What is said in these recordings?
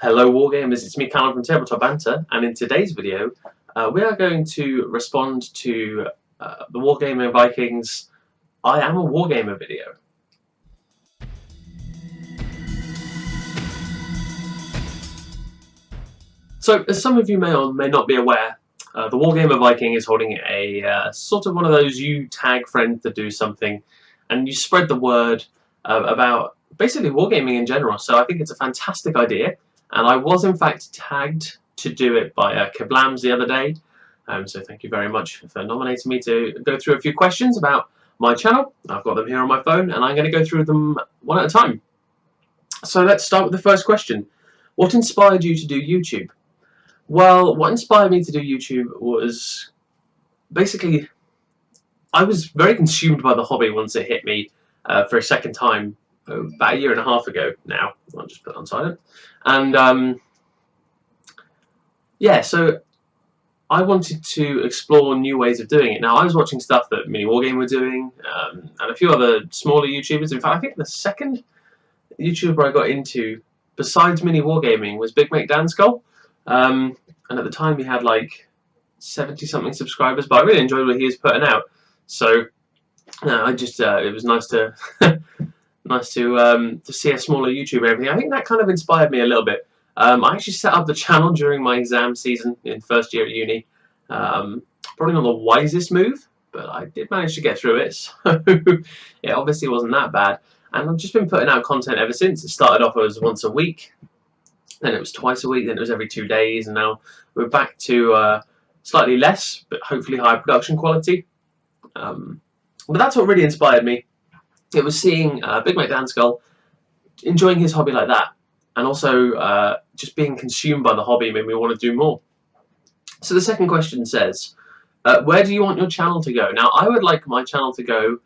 Hello Wargamers, it's me Callum from Tabletop Banter, and in today's video we are going to respond to the Wargamer Vikings I Am a Wargamer video. So, as some of you may or may not be aware, the Wargamer Viking is holding a sort of one of those you tag friends to do something, and you spread the word about basically wargaming in general. So I think it's a fantastic idea, and I was in fact tagged to do it by Kablams the other day. So thank you very much for nominating me to go through a few questions about my channel. I've got them here on my phone, and I'm going to go through them one at a time. So let's start with the first question. What inspired you to do YouTube? Well, what inspired me to do YouTube was basically I was very consumed by the hobby once it hit me for a second time about a year and a half ago now. I'll just put it on silent. And yeah, so I wanted to explore new ways of doing it. Now, I was watching stuff that Mini Wargame were doing and a few other smaller YouTubers. In fact, I think the second YouTuber I got into besides Mini Wargaming was Big Make Dan Skull. And at the time he had like 70-something subscribers, but I really enjoyed what he was putting out. So I just it was nice to nice to see a smaller YouTuber and everything. I think that kind of inspired me a little bit. I actually set up the channel during my exam season in first year at uni. Probably not the wisest move, but I did manage to get through it, so it obviously wasn't that bad. And I've just been putting out content ever since. It started off as once a week, then it was twice a week, then it was every 2 days, and now we're back to slightly less, but hopefully higher production quality. But that's what really inspired me. It was seeing Big Mike Dan Skull enjoying his hobby like that, and also just being consumed by the hobby made me want to do more. So the second question says, where do you want your channel to go? Now, I would like my channel to go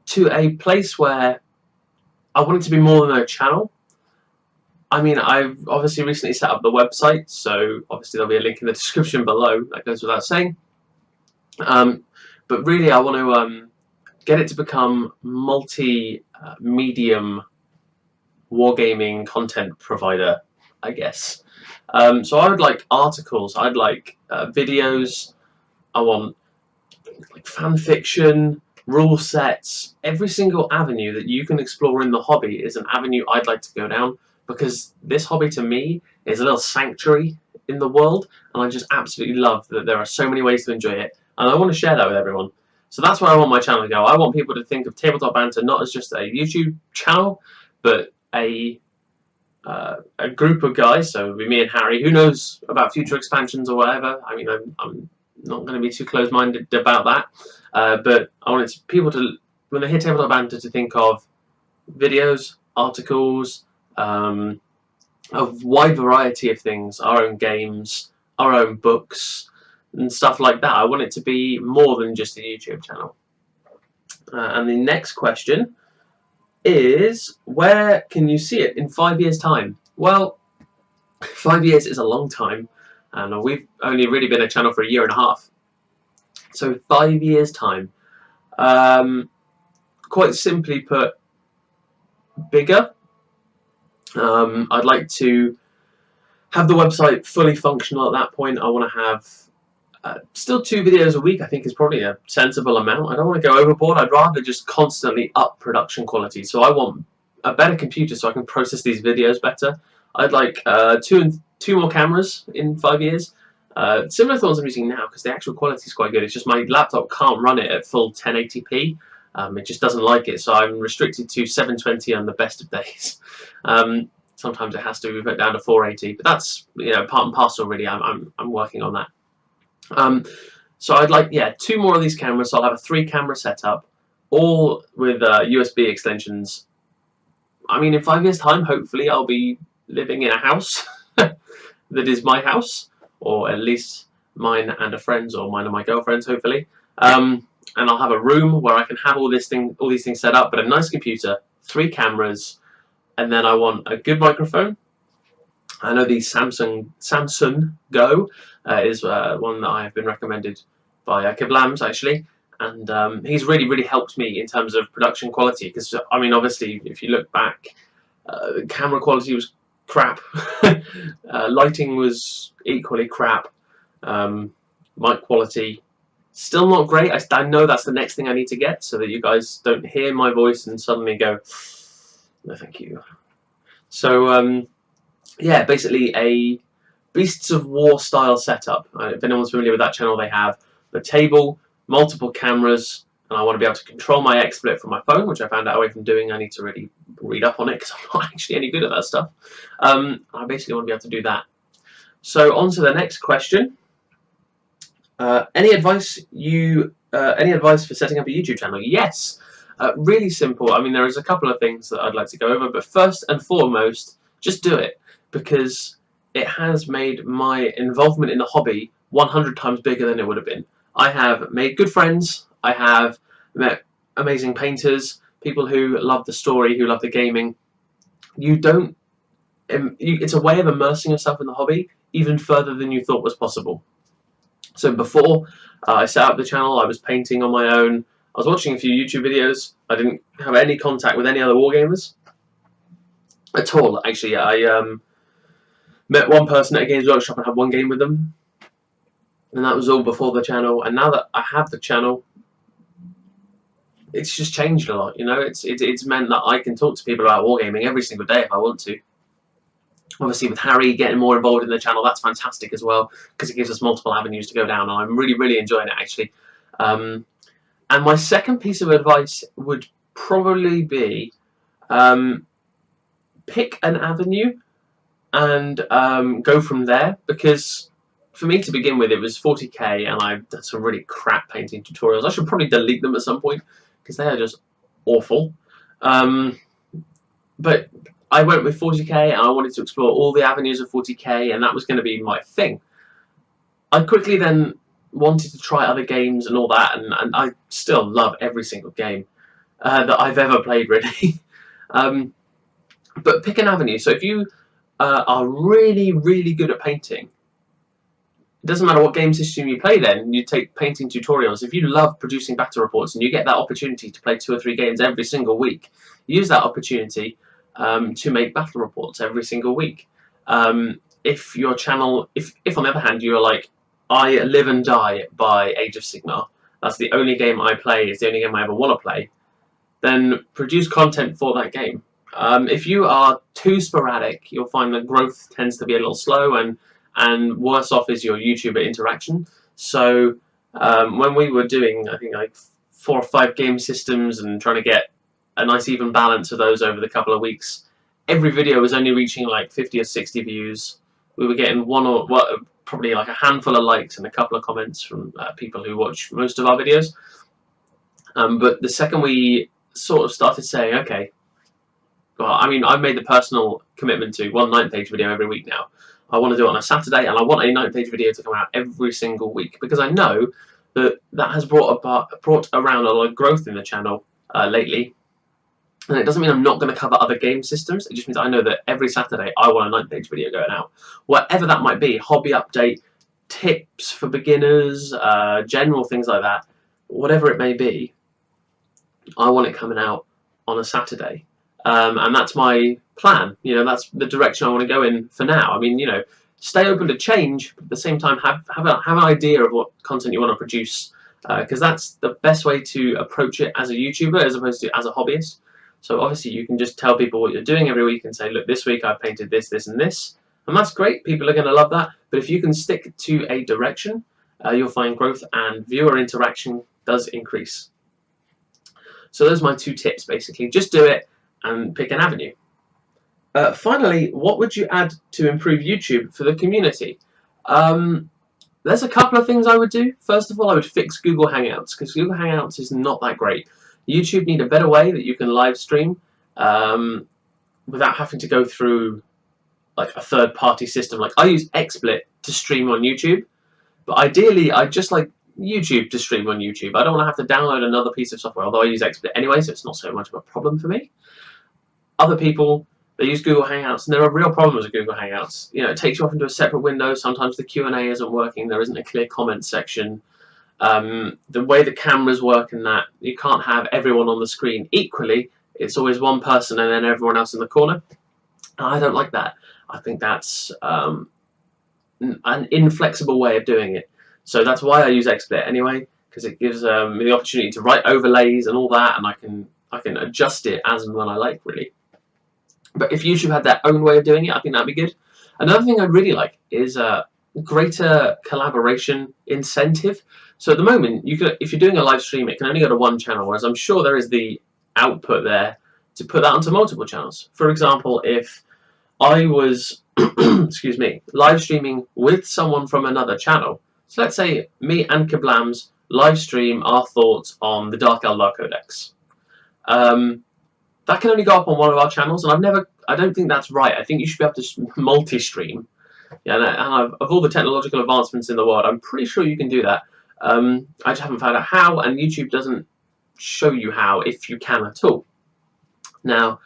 to a place where I want it to be more than a channel. I mean, I've obviously recently set up the website, so obviously there'll be a link in the description below. That goes without saying. But really, I want to get it to become multi-medium wargaming content provider, I guess. So I would like articles, I'd like videos, I want like fan fiction, rule sets. Every single avenue that you can explore in the hobby is an avenue I'd like to go down, because this hobby to me is a little sanctuary in the world, and I just absolutely love that there are so many ways to enjoy it, and I want to share that with everyone. So that's where I want my channel to go. I want people to think of Tabletop Banter not as just a YouTube channel, but a group of guys. So it would be me and Harry. Who knows about future expansions or whatever? I mean, I'm not going to be too close-minded about that. But I wanted people to, when they hear Tabletop Banter, to think of videos, articles, a wide variety of things, our own games, our own books, and stuff like that. I want it to be more than just a YouTube channel. And the next question is, where can you see it in 5 years' time? Well, 5 years is a long time, and we've only really been a channel for a year and a half. So 5 years' time, quite simply put, bigger. I'd like to have the website fully functional at that point. I want to have still 2 videos a week. I think is probably a sensible amount. I don't want to go overboard. I'd rather just constantly up production quality. So I want a better computer so I can process these videos better. I'd like two more cameras in 5 years. Similar to the ones I'm using now, because the actual quality is quite good. It's just my laptop can't run it at full 1080p. It just doesn't like it, so I'm restricted to 720 on the best of days. Sometimes it has to be put down to 480, but that's, you know, part and parcel. Really, I'm working on that. So I'd like, yeah, 2 more of these cameras. So I'll have a 3-camera setup, all with USB extensions. I mean, in 5 years' time, hopefully, I'll be living in a house that is my house, or at least mine and a friend's, or mine and my girlfriend's, hopefully. And I'll have a room where I can have all these things set up, but a nice computer, 3 cameras, and then I want a good microphone. I know the Samsung Go is one that I have been recommended by Kablams, actually, and he's really helped me in terms of production quality, because I mean, obviously, if you look back Camera quality was crap. Lighting was equally crap. Mic quality still not great. I know that's the next thing I need to get, so that you guys don't hear my voice and suddenly go, no thank you. So yeah, basically a Beasts of War style setup. If anyone's familiar with that channel, they have the table, multiple cameras, and I want to be able to control my XSplit from my phone, which I found out away from doing. I need to really read up on it because I'm not actually any good at that stuff. I basically want to be able to do that. So on to the next question. Any advice for setting up a YouTube channel? Yes. Really simple. I mean, there is a couple of things that I'd like to go over, but first and foremost, just do it, because it has made my involvement in the hobby 100 times bigger than it would have been. I have made good friends. I have met amazing painters, people who love the story, who love the gaming. It's a way of immersing yourself in the hobby even further than you thought was possible. So before I set up the channel, I was painting on my own. I was watching a few YouTube videos. I didn't have any contact with any other wargamers at all. Actually, I met one person at a Games Workshop and had one game with them, and that was all before the channel. And now that I have the channel, it's just changed a lot. You know, it's meant that I can talk to people about wargaming every single day if I want to. Obviously, with Harry getting more involved in the channel, that's fantastic as well, because it gives us multiple avenues to go down, and I'm really enjoying it, actually. And my second piece of advice would probably be pick an avenue and go from there, because for me to begin with, it was 40k, and I did some really crap painting tutorials. I should probably delete them at some point, because they are just awful. But I went with 40k, and I wanted to explore all the avenues of 40k, and that was going to be my thing. I quickly then wanted to try other games and all that, and I still love every single game that I've ever played, really. But pick an avenue. So if you are really good at painting, it doesn't matter what game system you play then, you take painting tutorials. If you love producing battle reports and you get that opportunity to play 2 or 3 games every single week, use that opportunity to make battle reports every single week. If your channel, if on the other hand you're like, I live and die by Age of Sigmar, that's the only game I play, it's the only game I ever want to play, then produce content for that game. If you are too sporadic, you'll find that growth tends to be a little slow, and worse off is your YouTuber interaction. So when we were doing, I think, like 4 or 5 game systems and trying to get a nice even balance of those over the couple of weeks, every video was only reaching like 50 or 60 views. We were getting probably like a handful of likes and a couple of comments from people who watch most of our videos. But the second we sort of started saying, okay, well, I mean, I've made the personal commitment to 1 9th-page video every week now. I want to do it on a Saturday, and I want a 9th-page video to come out every single week, because I know that that has brought around a lot of growth in the channel lately. And it doesn't mean I'm not going to cover other game systems. It just means I know that every Saturday I want a 9th-page video going out. Whatever that might be, hobby update, tips for beginners, general things like that, whatever it may be, I want it coming out on a Saturday. And that's my plan. You know, that's the direction I want to go in for now. I mean, you know, stay open to change, but at the same time have an idea of what content you want to produce, because that's the best way to approach it as a YouTuber as opposed to as a hobbyist. So obviously you can just tell people what you're doing every week and say, look, this week I've painted this, this and this, and that's great. People are going to love that. But if you can stick to a direction, you'll find growth and viewer interaction does increase. So those are my 2 tips, basically. Just do it and pick an avenue. Finally, what would you add to improve YouTube for the community? There's a couple of things I would do. First of all, I would fix Google Hangouts, because Google Hangouts is not that great. YouTube need a better way that you can live stream without having to go through like a third-party system. Like, I use XSplit to stream on YouTube, but ideally I'd just like YouTube to stream on YouTube. I don't want to have to download another piece of software, although I use XSplit anyway, so it's not so much of a problem for me. Other people, they use Google Hangouts, and there are real problems with Google Hangouts. You know, it takes you off into a separate window. Sometimes the Q&A isn't working. There isn't a clear comment section. The way the cameras work and that, you can't have everyone on the screen equally. It's always one person and then everyone else in the corner. And I don't like that. I think that's an inflexible way of doing it. So that's why I use XSplit anyway, because it gives me the opportunity to write overlays and all that, and I can adjust it as and when I like, really. But if YouTube had their own way of doing it, I think that'd be good. Another thing I'd really like is greater collaboration incentive. So at the moment, if you're doing a live stream, it can only go to one channel, whereas I'm sure there is the output there to put that onto multiple channels. For example, if I was excuse me, live streaming with someone from another channel, so let's say me and Kablams live stream our thoughts on the Dark Eldar Codex. That can only go up on one of our channels, and I don't think that's right. I think you should be able to multi-stream. Yeah, and of all the technological advancements in the world, I'm pretty sure you can do that. I just haven't found out how, and YouTube doesn't show you how, if you can at all. Now,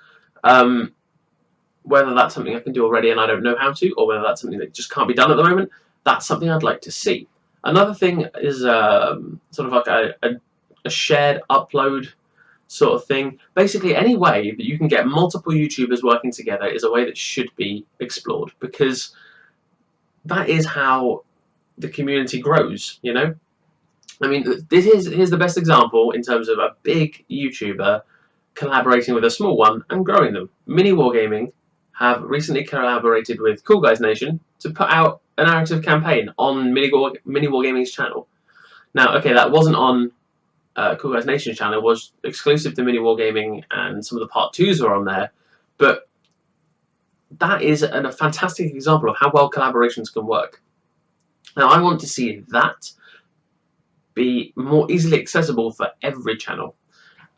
whether that's something I can do already and I don't know how to, or whether that's something that just can't be done at the moment, that's something I'd like to see. Another thing is sort of like a shared upload sort of thing. Basically, any way that you can get multiple YouTubers working together is a way that should be explored, because that is how the community grows, you know? I mean, here's the best example in terms of a big YouTuber collaborating with a small one and growing them. Mini Wargaming have recently collaborated with Cool Guys Nation to put out a narrative campaign on Mini Wargaming's channel. Now, okay, that wasn't on Cool Guys Nation's channel, it was exclusive to Mini Wargaming, and some of the part 2s were on there, but that is a fantastic example of how well collaborations can work. Now, I want to see that be more easily accessible for every channel,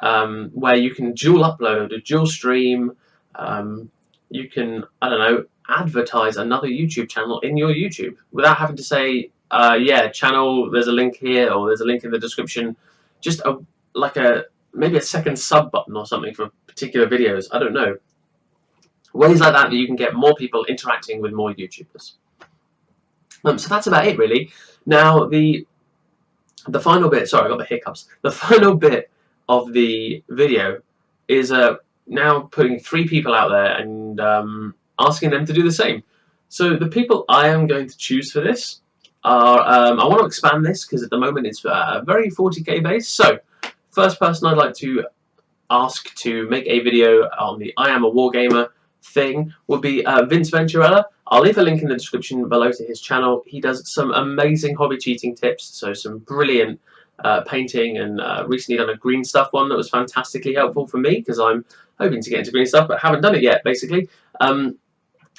where you can dual upload, a dual stream, you can, I don't know, advertise another YouTube channel in your YouTube without having to say, yeah, channel, there's a link here, or there's a link in the description. Just maybe a second sub button or something for particular videos. I don't know. Ways like that you can get more people interacting with more YouTubers. So that's about it, really. Now, the final bit, sorry, I got the hiccups. The final bit of the video is now putting 3 people out there and asking them to do the same. So the people I am going to choose for this are, I want to expand this because at the moment it's very 40k based. So first person I'd like to ask to make a video on the I Am a Wargamer thing would be Vince Venturella. I'll leave a link in the description below to his channel. He does some amazing hobby cheating tips, so some brilliant painting, and recently done a green stuff one that was fantastically helpful for me because I'm hoping to get into green stuff but haven't done it yet, basically.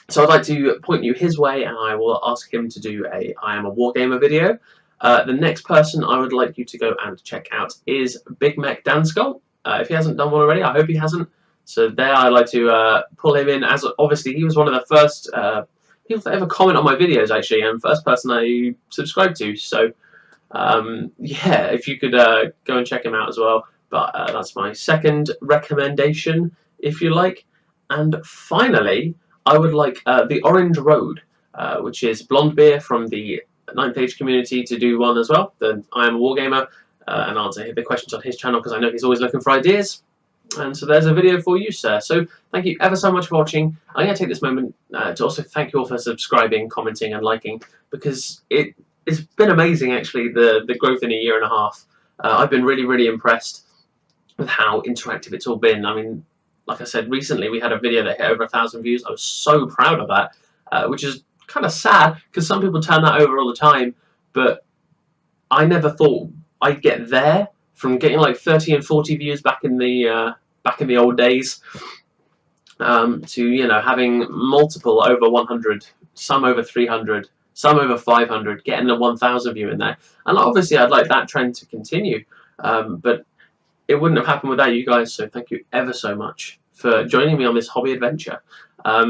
So I'd like to point you his way, and I will ask him to do a I Am a Wargamer video. The next person I would like you to go and check out is Big Mech Danskull. If he hasn't done one already, I hope he hasn't. So there I'd like to pull him in, as obviously he was one of the first people that ever comment on my videos, actually, and first person I subscribed to. So yeah, if you could go and check him out as well. But that's my second recommendation, if you like. And finally, I would like the Orange Road, which is Blonde Beer from the 9th Age community, to do one as well. The I Am a Wargamer, and answer the questions on his channel because I know he's always looking for ideas. And so there's a video for you, sir. So thank you ever so much for watching. I'm going to take this moment to also thank you all for subscribing, commenting, and liking, because it's been amazing, actually, the growth in a year and a half. I've been really, really impressed with how interactive it's all been. I mean, like I said, recently we had a video that hit over 1,000 views. I was so proud of that, which is kind of sad because some people turn that over all the time, but I never thought I'd get there from getting like 30 and 40 views back in the old days, to, you know, having multiple over 100, some over 300, some over 500, getting a 1,000 view in there. And obviously I'd like that trend to continue, but it wouldn't have happened without you guys, so thank you ever so much for joining me on this hobby adventure.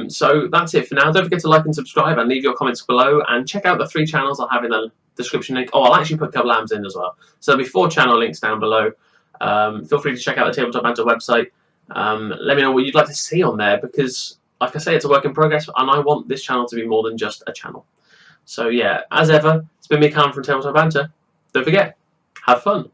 So that's it for now. Don't forget to like and subscribe and leave your comments below, and check out the 3 channels I'll have in the description link. Oh, I'll actually put Kablams in as well. So there'll be 4 channel links down below. Feel free to check out the Tabletop Banter website. Let me know what you'd like to see on there, because, like I say, it's a work in progress, and I want this channel to be more than just a channel. So yeah, as ever, it's been me, Callum, from Tabletop Banter. Don't forget, have fun.